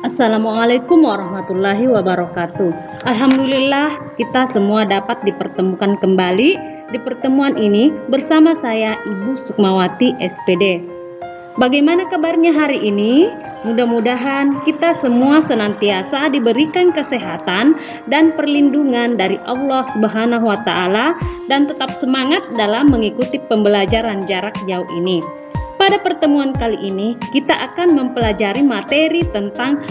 Assalamualaikum warahmatullahi wabarakatuh. Alhamdulillah kita semua dapat dipertemukan kembali di pertemuan ini bersama saya Ibu Sukmawati SPD. Bagaimana kabarnya hari ini? Mudah-mudahan kita semua senantiasa diberikan kesehatan dan perlindungan dari Allah Subhanahu wa taala dan tetap semangat dalam mengikuti pembelajaran jarak jauh ini. Pada pertemuan kali ini, kita akan mempelajari materi tentang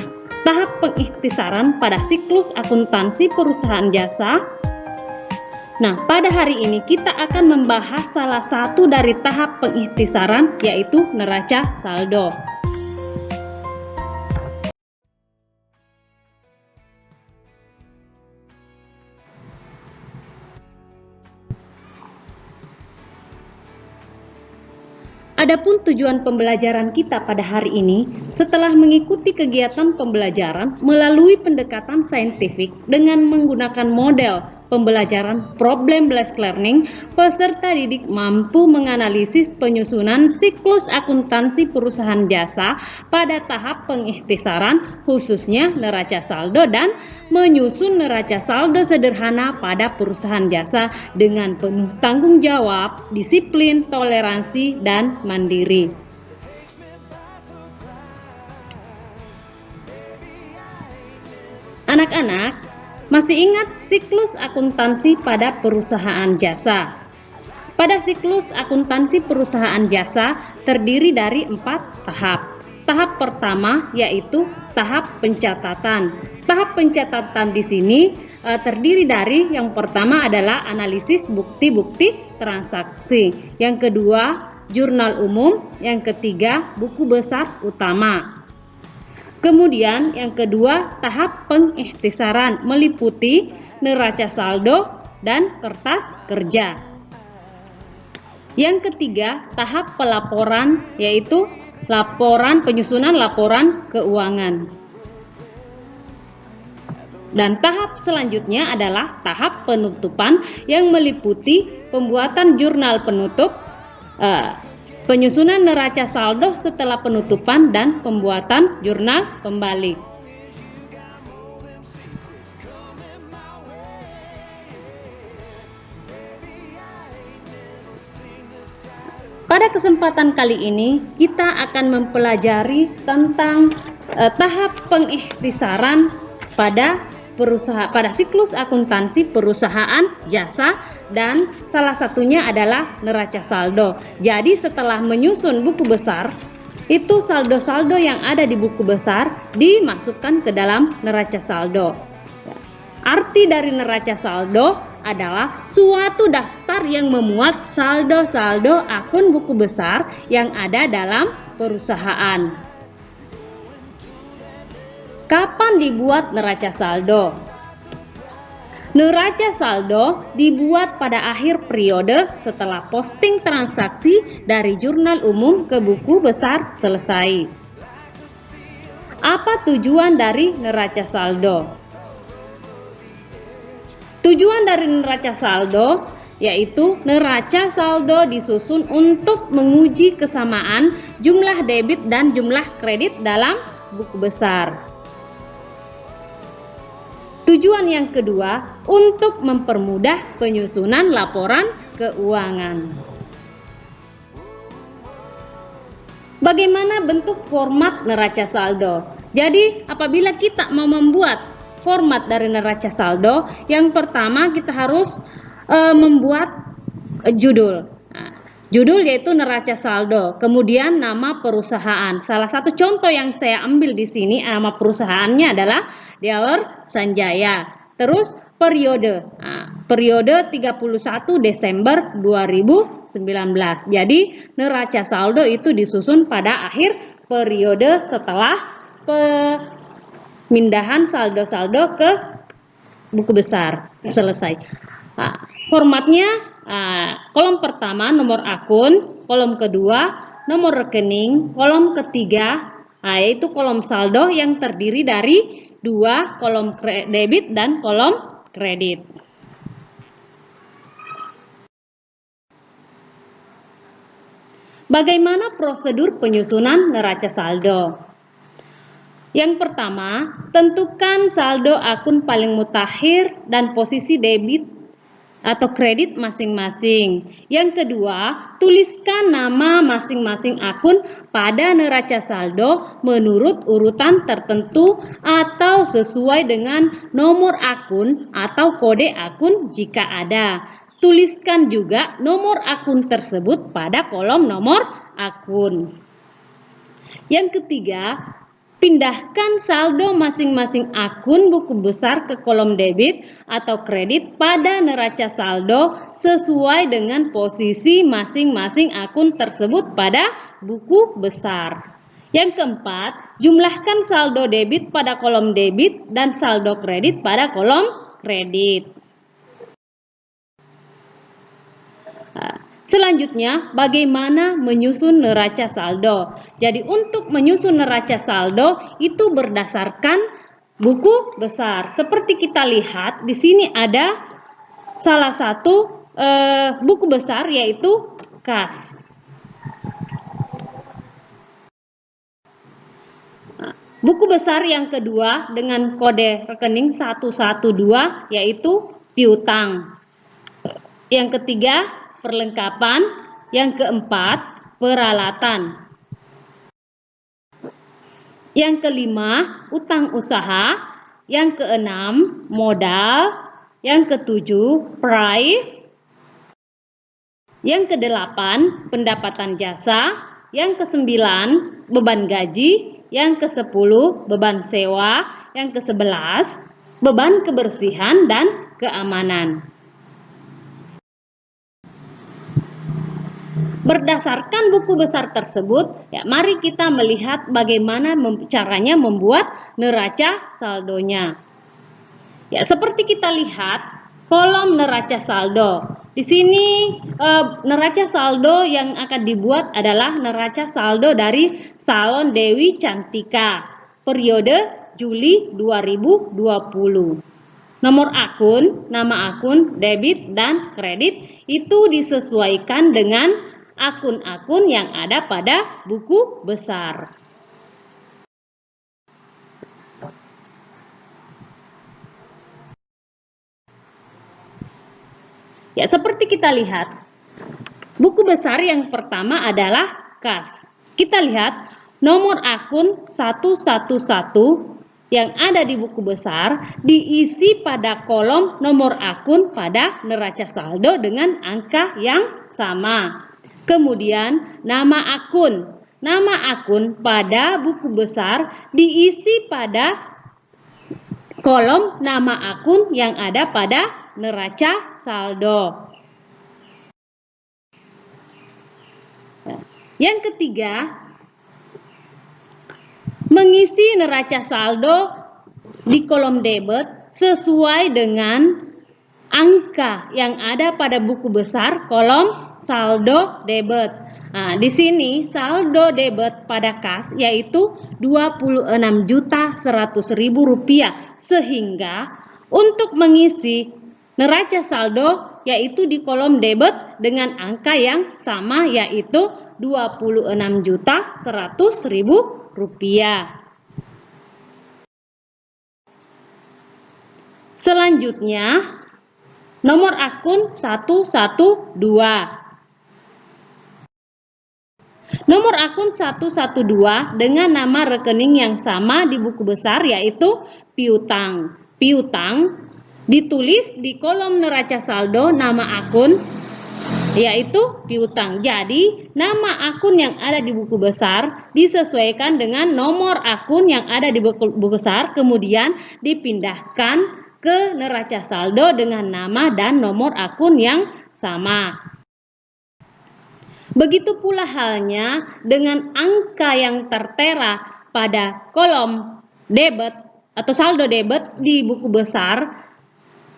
tahap pengikhtisaran pada siklus akuntansi perusahaan jasa. Nah, pada hari ini kita akan membahas salah satu dari tahap pengikhtisaran, yaitu neraca saldo. Adapun tujuan pembelajaran kita pada hari ini, setelah mengikuti kegiatan pembelajaran melalui pendekatan saintifik dengan menggunakan model pembelajaran problem-based learning, peserta didik mampu menganalisis penyusunan siklus akuntansi perusahaan jasa pada tahap pengikhtisaran, khususnya neraca saldo, dan menyusun neraca saldo sederhana pada perusahaan jasa dengan penuh tanggung jawab, disiplin, toleransi, dan mandiri. Anak-anak, masih ingat siklus akuntansi pada perusahaan jasa? Pada siklus akuntansi perusahaan jasa terdiri dari 4 tahap. Tahap pertama yaitu tahap pencatatan. Tahap pencatatan di sini terdiri dari yang pertama adalah analisis bukti-bukti transaksi. Yang kedua, jurnal umum. Yang ketiga, buku besar utama. Kemudian yang kedua, tahap pengikhtisaran meliputi neraca saldo dan kertas kerja. Yang ketiga, tahap pelaporan, yaitu penyusunan laporan keuangan. Dan tahap selanjutnya adalah tahap penutupan yang meliputi pembuatan jurnal penutup, penyusunan neraca saldo setelah penutupan, dan pembuatan jurnal pembalik. Pada kesempatan kali ini kita akan mempelajari tentang tahap pengikhtisaran pada siklus akuntansi perusahaan jasa, dan salah satunya adalah neraca saldo. Jadi setelah menyusun buku besar, itu saldo-saldo yang ada di buku besar dimasukkan ke dalam neraca saldo. Arti dari neraca saldo adalah suatu daftar yang memuat saldo-saldo akun buku besar yang ada dalam perusahaan. Kapan dibuat neraca saldo? Neraca saldo dibuat pada akhir periode setelah posting transaksi dari jurnal umum ke buku besar selesai. Apa tujuan dari neraca saldo? Tujuan dari neraca saldo yaitu neraca saldo disusun untuk menguji kesamaan jumlah debit dan jumlah kredit dalam buku besar. Tujuan yang kedua, untuk mempermudah penyusunan laporan keuangan. Bagaimana bentuk format neraca saldo? Jadi, apabila kita mau membuat format dari neraca saldo, yang pertama kita harus membuat judul. Judul yaitu neraca saldo, kemudian nama perusahaan. Salah satu contoh yang saya ambil di sini, nama perusahaannya adalah Dealer Sanjaya. Terus periode, periode 31 Desember 2019. Jadi neraca saldo itu disusun pada akhir periode setelah pemindahan saldo-saldo ke buku besar selesai. Formatnya, kolom pertama nomor akun, kolom kedua nomor rekening, kolom ketiga yaitu kolom saldo yang terdiri dari 2 kolom debit dan kolom kredit. Bagaimana prosedur penyusunan neraca saldo? Yang pertama, tentukan saldo akun paling mutakhir dan posisi debit atau kredit masing-masing. Yang kedua, tuliskan nama masing-masing akun pada neraca saldo menurut urutan tertentu atau sesuai dengan nomor akun atau kode akun jika ada. Tuliskan juga nomor akun tersebut pada kolom nomor akun. Yang ketiga, pindahkan saldo masing-masing akun buku besar ke kolom debit atau kredit pada neraca saldo sesuai dengan posisi masing-masing akun tersebut pada buku besar. Yang keempat, jumlahkan saldo debit pada kolom debit dan saldo kredit pada kolom kredit. Selanjutnya, bagaimana menyusun neraca saldo? Jadi untuk menyusun neraca saldo itu berdasarkan buku besar. Seperti kita lihat di sini ada salah satu buku besar yaitu kas. Buku besar yang kedua dengan kode rekening 112 yaitu piutang. Yang ketiga, perlengkapan. Yang keempat, peralatan. Yang kelima, utang usaha. Yang keenam, modal. Yang ketujuh, prai. Yang kedelapan, pendapatan jasa. Yang kesembilan, beban gaji. Yang kesepuluh, beban sewa. Yang kesebelas, beban kebersihan dan keamanan. Berdasarkan buku besar tersebut, ya mari kita melihat bagaimana caranya membuat neraca saldonya. Ya, seperti kita lihat kolom neraca saldo. Di sini neraca saldo yang akan dibuat adalah neraca saldo dari Salon Dewi Cantika periode Juli 2020. Nomor akun, nama akun, debit dan kredit itu disesuaikan dengan akun-akun yang ada pada buku besar. Ya, seperti kita lihat, buku besar yang pertama adalah kas. Kita lihat nomor akun 111 yang ada di buku besar diisi pada kolom nomor akun pada neraca saldo dengan angka yang sama. Kemudian nama akun. Nama akun pada buku besar diisi pada kolom nama akun yang ada pada neraca saldo. Yang ketiga, mengisi neraca saldo di kolom debit sesuai dengan angka yang ada pada buku besar kolom saldo debit. Nah, di sini saldo debit pada kas yaitu Rp26.100.000 sehingga untuk mengisi neraca saldo yaitu di kolom debit dengan angka yang sama yaitu Rp26.100.000. Selanjutnya, nomor akun 112. Nomor akun 112 dengan nama rekening yang sama di buku besar yaitu piutang. Piutang ditulis di kolom neraca saldo nama akun yaitu piutang. Jadi, nama akun yang ada di buku besar disesuaikan dengan nomor akun yang ada di buku besar kemudian dipindahkan ke neraca saldo dengan nama dan nomor akun yang sama. Begitu pula halnya dengan angka yang tertera pada kolom debit atau saldo debit di buku besar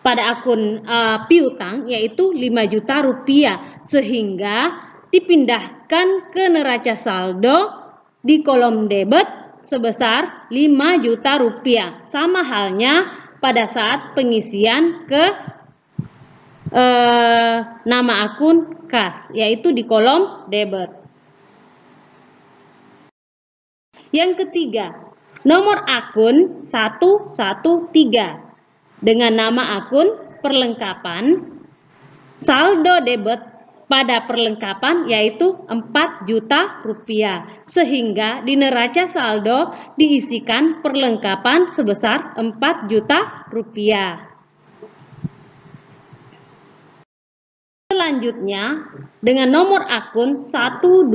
pada akun piutang yaitu Rp5 juta sehingga dipindahkan ke neraca saldo di kolom debit sebesar Rp5 juta. Sama halnya pada saat pengisian ke nama akun kas yaitu di kolom debit. Yang ketiga, nomor akun 113 dengan nama akun perlengkapan saldo debit pada perlengkapan yaitu 4 juta rupiah, sehingga di neraca saldo diisikan perlengkapan sebesar 4 juta rupiah. Selanjutnya dengan nomor akun 121,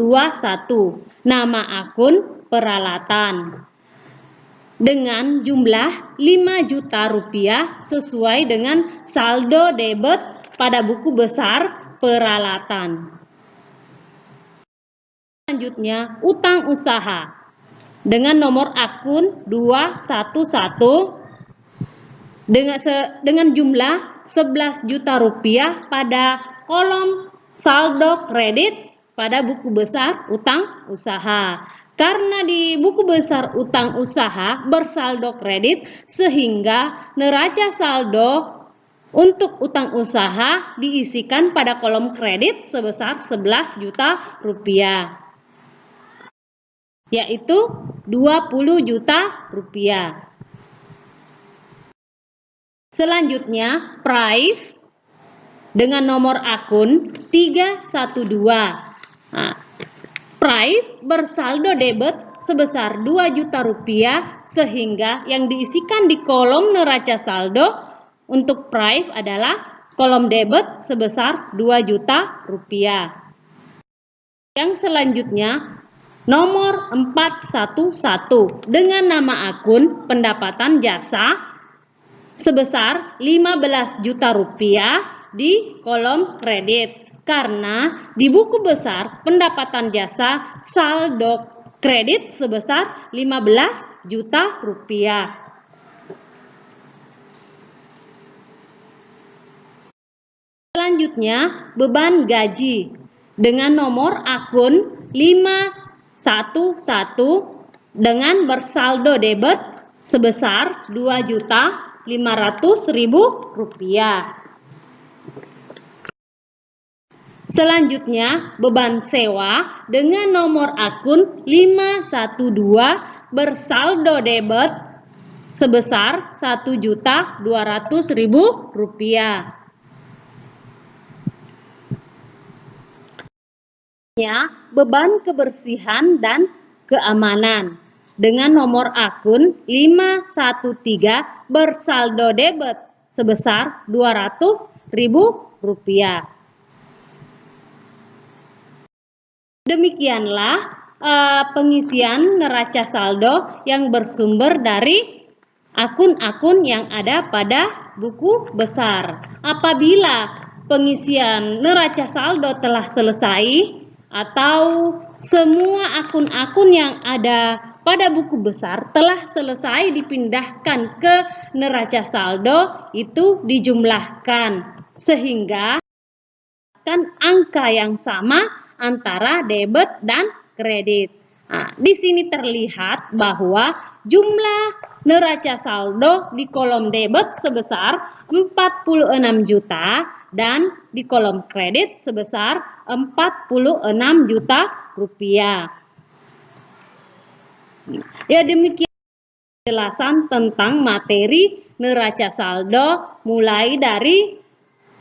nama akun peralatan dengan jumlah 5 juta rupiah sesuai dengan saldo debit pada buku besar peralatan. Selanjutnya utang usaha dengan nomor akun 211 dengan jumlah 11 juta rupiah pada kolom saldo kredit pada buku besar utang usaha. Karena di buku besar utang usaha bersaldo kredit, sehingga neraca saldo untuk utang usaha diisikan pada kolom kredit sebesar 11 juta rupiah, yaitu 20 juta rupiah. Selanjutnya, Prive dengan nomor akun 312. Nah, Prive bersaldo debit sebesar 2 juta rupiah, sehingga yang diisikan di kolom neraca saldo untuk Prive adalah kolom debit sebesar 2 juta rupiah. Yang selanjutnya nomor 411 dengan nama akun pendapatan jasa sebesar 15 juta rupiah di kolom kredit. Karena di buku besar pendapatan jasa saldo kredit sebesar 15 juta rupiah. Selanjutnya, beban gaji dengan nomor akun 511 dengan bersaldo debit sebesar 2.500.000 rupiah. Selanjutnya, beban sewa dengan nomor akun 512 bersaldo debit sebesar 1.200.000 rupiah. Beban kebersihan dan keamanan dengan nomor akun 513 bersaldo debit sebesar 200.000 rupiah. Demikianlah pengisian neraca saldo yang bersumber dari akun-akun yang ada pada buku besar. Apabila pengisian neraca saldo telah selesai atau semua akun-akun yang ada pada buku besar telah selesai dipindahkan ke neraca saldo, itu dijumlahkan sehingga kan angka yang sama antara debit dan kredit. Nah, di sini terlihat bahwa jumlah neraca saldo di kolom debit sebesar 46 juta dan di kolom kredit sebesar 46 juta rupiah. Ya, demikian penjelasan tentang materi neraca saldo, mulai dari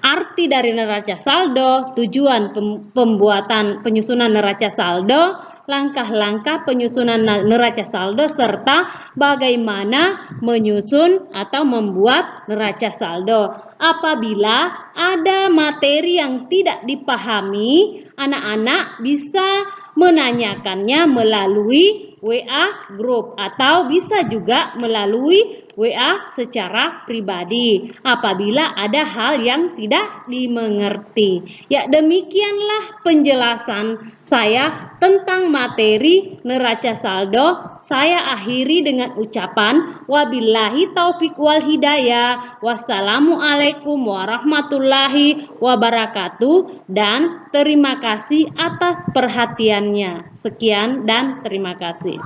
arti dari neraca saldo, tujuan pembuatan penyusunan neraca saldo, langkah-langkah penyusunan neraca saldo, serta bagaimana menyusun atau membuat neraca saldo. Apabila ada materi yang tidak dipahami, anak-anak bisa menanyakannya melalui WA grup atau bisa juga melalui WA secara pribadi apabila ada hal yang tidak dimengerti. Ya, demikianlah penjelasan saya tentang materi neraca saldo. Saya akhiri dengan ucapan wabillahi taufik wal hidayah. Wassalamualaikum warahmatullahi wabarakatuh dan terima kasih atas perhatiannya. Sekian dan terima kasih.